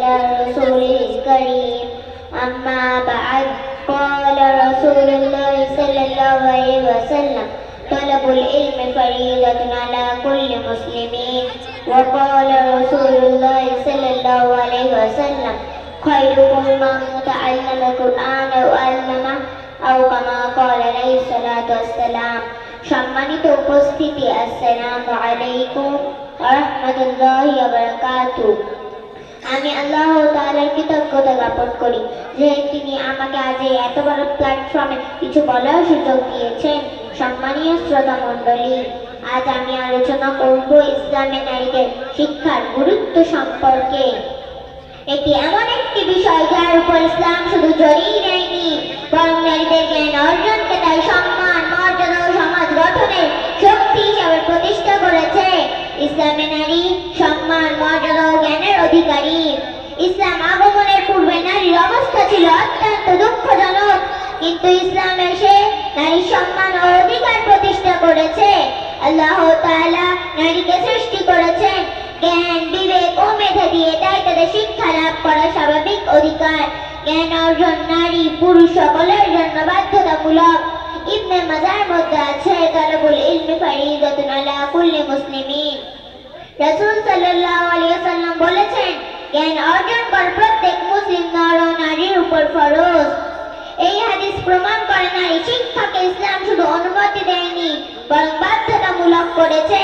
إلى رسوله الكريم أما بعد قال رسول الله صلى الله عليه وسلم طلب العلم فريضة على كل مسلم وقال رسول الله صلى الله عليه وسلم خيركم من تعلم القرآن وعلمه أو كما قال عليه الصلاة والسلام সম্মানিত উপস্থিতি আসসালামু আলাইকুম ওয়া রাহমাতুল্লাহি ওয়া বারাকাতুহু। আমি আল্লাহ তাআলার কৃতজ্ঞতা জ্ঞাপন করি যে তিনি আমাকে আজ এই এত বড় প্ল্যাটফর্মে কিছু বলার সুযোগ দিয়েছেন। সম্মানীয় শ্রোতা মণ্ডলী, আজ আমি আলোচনা করব ইসলামে নারীদের শিক্ষার গুরুত্ব সম্পর্কে। এটি এমন একটি বিষয় যার উপর ইসলাম শুধু জড়িয়ে নেয়নি, বরং নারীদের জ্ঞান অর্জনকে তার সম্মান, মর্যাদা ও সমাজ গঠনের শক্তি হিসাবে প্রতিষ্ঠা করেছে। ইসলামে নারী সম্মান, মর্যাদা ও জ্ঞানের অধিকারী। ইসলাম আগমনের পূর্বে নারীর অবস্থা ছিল অত্যন্ত দুঃখজনক, কিন্তু ইসলাম এসে নারীর সম্মান ও অধিকার প্রতিষ্ঠা করেছে। আল্লাহ তাআলা নারীকে সৃষ্টি করেছেন জ্ঞান, বিবেক ও মেধা দিয়ে, তাই তাদের শিক্ষা লাভ করা স্বাভাবিক অধিকার। জ্ঞান অর্জন নারী পুরুষ সকলের জন্য বাধ্যতামূলক। ইবনে মাজার মধ্যে আছে তালাবুল ইলমি ফারিদাতুন আলা কুল্লি মুসলিমিন। রাসূল সাল্লাল্লাহু আলাইহি ওয়াসাল্লাম বলেছেন, জ্ঞান অর্জন করা প্রত্যেক মুসলিম নর ও নারীর উপর ফরজ। এই হাদিস প্রমাণ করে নারী শিক্ষাকে ইসলাম শুধু অনুমতি দেয়নি, বরং বাধ্যতামূলক করেছে।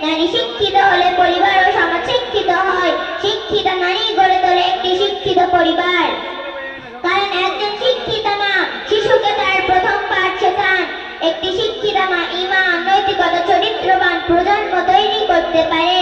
নারী শিক্ষিত হলে পরিবার ও সমাজ শিক্ষিত হয়। শিক্ষিত নারী গড়ে তোলে একটি শিক্ষিত পরিবার। কারণ একজন শিক্ষিত মা শিশুকে তার প্রথম পাঠ শেখান। একটি শিক্ষিত মা ঈমান, নৈতিকতা, চরিত্রবান প্রজন্ম তৈরি করতে পারে।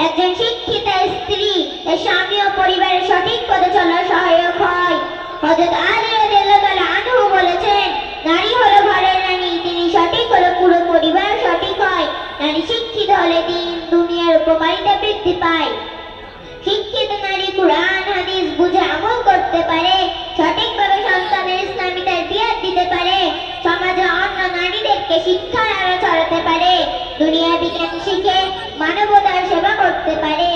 একজন শিক্ষিত স্ত্রী তার স্বামী ও পরিবারের সঠিক পথে চলার সহায়ক হয়। হযরত আলী রাদিয়াল্লাহু তাআলা আনহু বলেছেন, নারী হলো ঘরের রানী, তিনি সঠিক হলে পুরো পরিবার সঠিক হয়। নারী শিক্ষিত হলে দিন দুনিয়ার উপকারিতা বৃদ্ধি পায়। শিক্ষিত নারী কুরআন হাদিস বুঝে আমল করতে পারে, সঠিকভাবে সন্তানের ইসলামী তারবিয়ত দিতে পারে, সমাজে অন্য নারীদেরকে শিক্ষার আলো ছড়াতে পারে, দুনিয়া বিজ্ঞান শিখে মানবতার সেবা করতে পারে।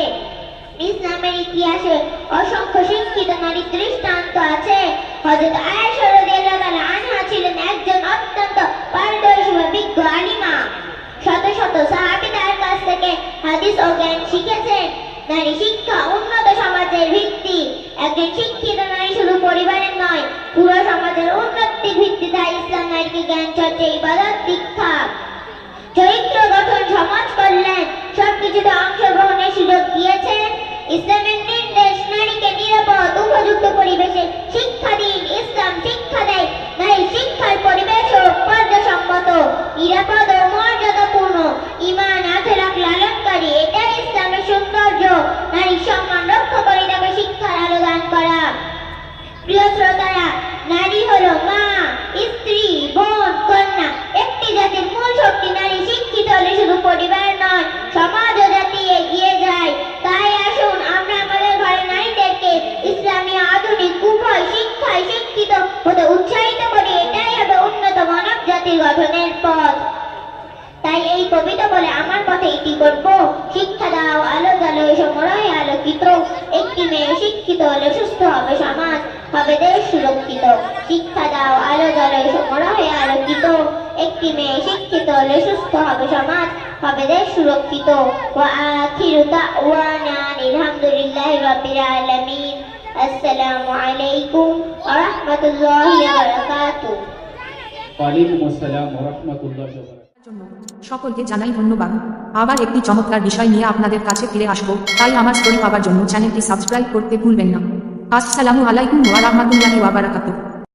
ইসলামের ইতিহাসে অসংখ্য শিক্ষিত নারীর দৃষ্টান্ত আছে। হযরত আয়েশা রাদিয়াল্লাহু তাআলা আনহা ছিলেন একজন অত্যন্ত পারদর্শী ও বিজ্ঞ আলিমা। শত শত সাহাবী তার কাছ থেকে হাদিস ও জ্ঞান শিখেছেন। নারী শিক্ষা উন্নত সমাজের ভিত্তি। একজন শিক্ষিত নারী শুধু পরিবারের নয়, পুরো সমাজের উন্নতির ভিত্তি। তাই ইসলাম নারীকে জ্ঞান চর্চা, ইবাদত, দীক্ষা, চরিত্র গঠন, সমাজ কল্যাণ সবকিছুতে অংশগ্রহণের সুযোগ দিয়েছেন। ইসলামের নির্দেশ নারীকে নিরাপদ উপযুক্ত পরিবেশে শিক্ষা দিন। ইসলাম শিক্ষা দেয় নারী শিক্ষার পরিবেশ ও পর্যাসম্মত, নিরাপদ ও মর্যাদাপূর্ণ, ঈমান, আখলাক লালনকারী। এটাই ইসলামের সৌন্দর্য। নারীর সম্মান রক্ষা করে তাকে শিক্ষার আলো দান করা। প্রিয় শ্রোতারা, নারী হলো মা, স্ত্রী, বোন, কন্যা। একটি জাতির মূল শক্তি। নারী শিক্ষিত হলে শুধু পরিবার নয়, সমাজ ও জাতি এগিয়ে যায়। তাই আসুন আমরা আমাদের ঘরের নারীদেরকে ইসলামী আধুনিক উভয় শিক্ষায় শিক্ষিত হতে উৎসাহিত করি। এটাই হবে উন্নত মানব জাতির গঠনের পথ। তাই এই কবিতা বলে আমার পথে ইতি করব। শিক্ষা দাও, আলো জ্বালো, সময়ে আলোকিত। একটি মেয়ে শিক্ষিত হলে সুস্থ হবে সমাজ, হবে দেশ সুরক্ষিত। শিক্ষা দাও, আলো জ্বালো, সময়ে আলোকিত। একটি মেয়ে শিক্ষিত হলে সুস্থ হবে সমাজ, হবে দেশ সুরক্ষিত। ওয়া আখিরু দাওয়ানা আলহামদুলিল্লাহি রাব্বিল আলামিন। আসসালামু আলাইকুম ওয়া রাহমাতুল্লাহি ওয়া বারাকাতুহু। ওয়া আলাইকুম আসসালাম ওয়া রাহমাতুল্লাহি ওয়া বারাকাতুহু। সকলকে জানাই ধন্যবাদ। আবার একটি চমৎকার বিষয় নিয়ে আপনাদের কাছে ফিরে আসবো, তাই আমার স্টোরি পাওয়ার জন্য চ্যানেলটি সাবস্ক্রাইব করতে ভুলবেন না। আসসালামু আলাইকুম ওয়া রাহমাতুল্লাহি ওয়া বারাকাতুহু।